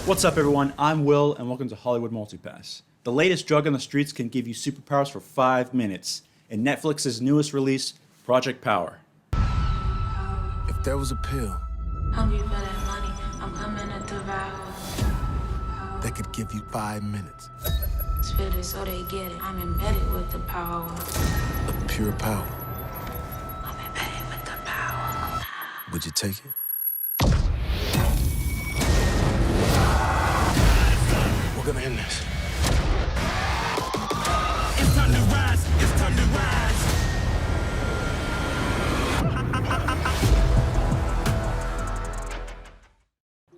What's up, everyone? I'm Will, and welcome to Hollywood Multipass. The latest drug on the streets can give you superpowers for 5 minutes in Netflix's newest release, Project Power. If there was a pill Hungry for that money, I'm coming to devour. that could give you 5 minutes Spit it so they get it. I'm embedded with the power. of pure power, I'm embedded with the power. would you take it? We're gonna end this. It's time to rise, it's time to rise.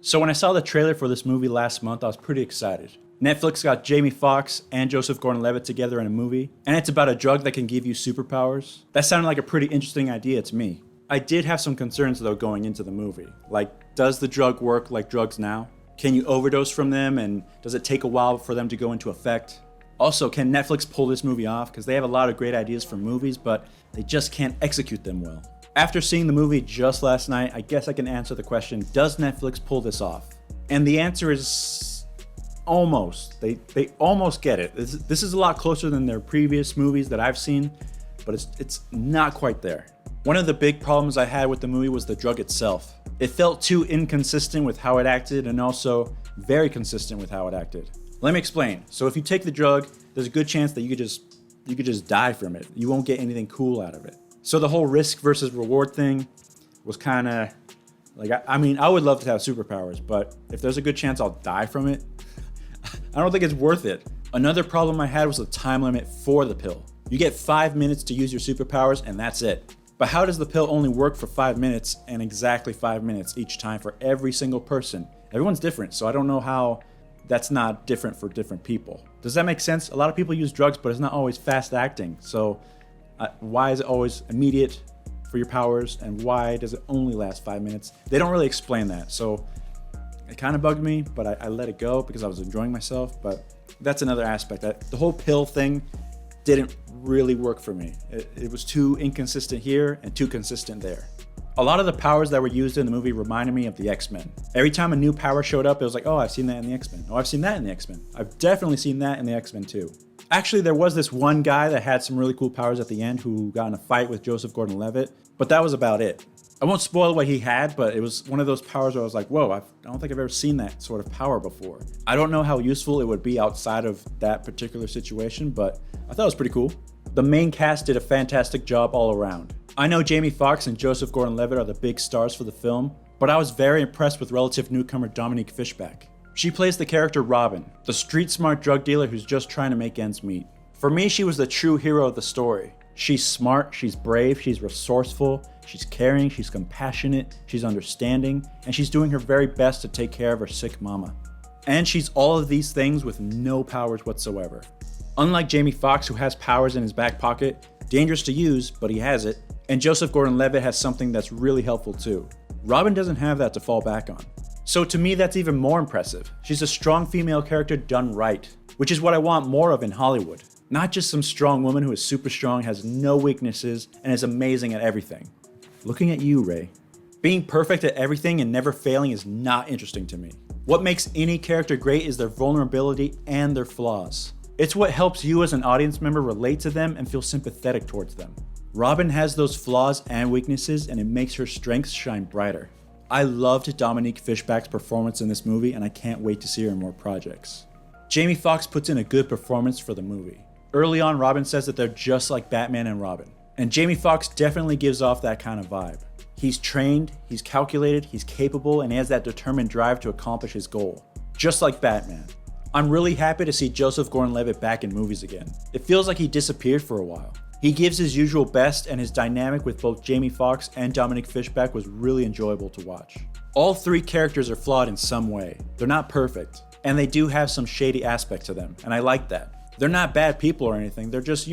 So when I saw the trailer for this movie last month, I was pretty excited. Netflix got Jamie Foxx and Joseph Gordon-Levitt together in a movie, and it's about a drug that can give you superpowers. That sounded like a pretty interesting idea to me. I did have some concerns though going into the movie. Like, does the drug work like drugs now? Can you overdose from them, and does it take a while for them to go into effect? Also, can Netflix pull this movie off? Because they have a lot of great ideas for movies, but they just can't execute them well. After seeing the movie just last night, I guess I can answer the question, does Netflix pull this off? And the answer is almost. They almost get it. This is a lot closer than their previous movies that I've seen, but it's not quite there. One of the big problems I had with the movie was the drug itself. It felt too inconsistent with how it acted and also very consistent with how it acted. Let me explain. So if you take the drug, there's a good chance that you could just die from it. You won't get anything cool out of it. So the whole risk versus reward thing was kind of like, I mean, I would love to have superpowers, but if there's a good chance I'll die from it, I don't think it's worth it. Another problem I had was the time limit for the pill. You get 5 minutes to use your superpowers and that's it. But how does the pill only work for 5 minutes and exactly 5 minutes each time for every single person? Everyone's different, so I don't know how that's not different for different people. Does that make sense? A lot of people use drugs, but it's not always fast acting. So why is it always immediate for your powers, and why does it only last 5 minutes? They don't really explain that, so it kind of bugged me, but I let it go because I was enjoying myself. But that's another aspect. The whole pill thing didn't really work for me. It was too inconsistent here and too consistent there. A lot of the powers that were used in the movie reminded me of the X-Men. Every time a new power showed up, it was like, oh, I've seen that in the X-Men. Oh, I've seen that in the X-Men. I've definitely seen that in the X-Men too. Actually, there was this one guy that had some really cool powers at the end who got in a fight with Joseph Gordon-Levitt, but that was about it. I won't spoil what he had, but it was one of those powers where I was like, whoa, I don't think I've ever seen that sort of power before. I don't know how useful it would be outside of that particular situation, but I thought it was pretty cool. The main cast did a fantastic job all around. I know Jamie Foxx and Joseph Gordon-Levitt are the big stars for the film, but I was very impressed with relative newcomer Dominique Fishback. She plays the character Robin, the street-smart drug dealer who's just trying to make ends meet. For me, she was the true hero of the story. She's smart, she's brave, she's resourceful, she's caring, she's compassionate, she's understanding, and she's doing her very best to take care of her sick mama. And she's all of these things with no powers whatsoever. Unlike Jamie Foxx, who has powers in his back pocket, dangerous to use, but he has it, and Joseph Gordon-Levitt has something that's really helpful too. Robin doesn't have that to fall back on. So to me, that's even more impressive. She's a strong female character done right, which is what I want more of in Hollywood. Not just some strong woman who is super strong, has no weaknesses, and is amazing at everything. Looking at you, Ray. Being perfect at everything and never failing is not interesting to me. What makes any character great is their vulnerability and their flaws. It's what helps you as an audience member relate to them and feel sympathetic towards them. Robin has those flaws and weaknesses, and it makes her strengths shine brighter. I loved Dominique Fishback's performance in this movie, and I can't wait to see her in more projects. Jamie Foxx puts in a good performance for the movie. Early on, Robin says that they're just like Batman and Robin. And Jamie Foxx definitely gives off that kind of vibe. He's trained, he's calculated, he's capable, and he has that determined drive to accomplish his goal. Just like Batman. I'm really happy to see Joseph Gordon-Levitt back in movies again. It feels like he disappeared for a while. He gives his usual best, and his dynamic with both Jamie Foxx and Dominique Fishback was really enjoyable to watch. All three characters are flawed in some way. They're not perfect, and they do have some shady aspect to them, and I like that. They're not bad people or anything, they're just,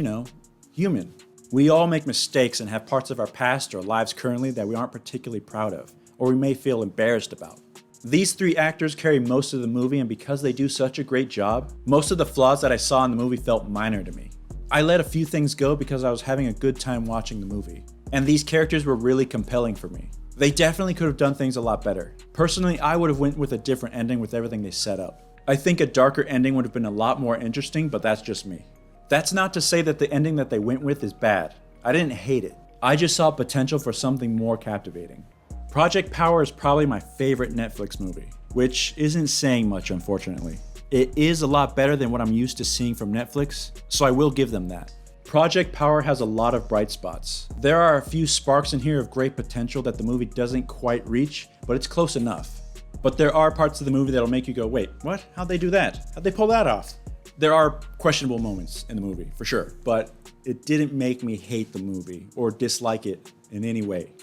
human. We all make mistakes and have parts of our past or lives currently that we aren't particularly proud of, or we may feel embarrassed about. These three actors carry most of the movie, and because they do such a great job, most of the flaws that I saw in the movie felt minor to me. I let a few things go because I was having a good time watching the movie, and these characters were really compelling for me. They definitely could have done things a lot better. Personally, I would have went with a different ending with everything they set up. I think a darker ending would have been a lot more interesting, but that's just me. That's not to say that the ending that they went with is bad. I didn't hate it. I just saw potential for something more captivating. Project Power is probably my favorite Netflix movie, which isn't saying much, unfortunately. It is a lot better than what I'm used to seeing from Netflix, so I will give them that. Project Power has a lot of bright spots. There are a few sparks in here of great potential that the movie doesn't quite reach, but it's close enough. But there are parts of the movie that'll make you go, wait, what? How'd they do that? How'd they pull that off? There are questionable moments in the movie, for sure, but it didn't make me hate the movie or dislike it in any way.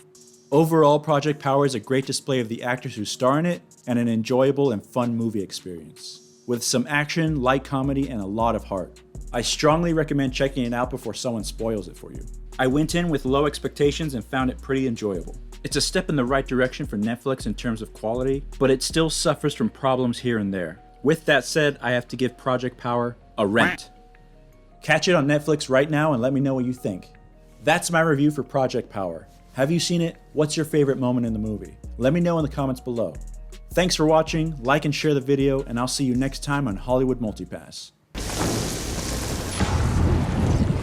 Overall, Project Power is a great display of the actors who star in it and an enjoyable and fun movie experience, with some action, light comedy, and a lot of heart. I strongly recommend checking it out before someone spoils it for you. I went in with low expectations and found it pretty enjoyable. It's a step in the right direction for Netflix in terms of quality, but it still suffers from problems here and there. With that said, I have to give Project Power a rent. Catch it on Netflix right now and let me know what you think. That's my review for Project Power. Have you seen it? What's your favorite moment in the movie? Let me know in the comments below. Thanks for watching, like and share the video, and I'll see you next time on Hollywood Multipass.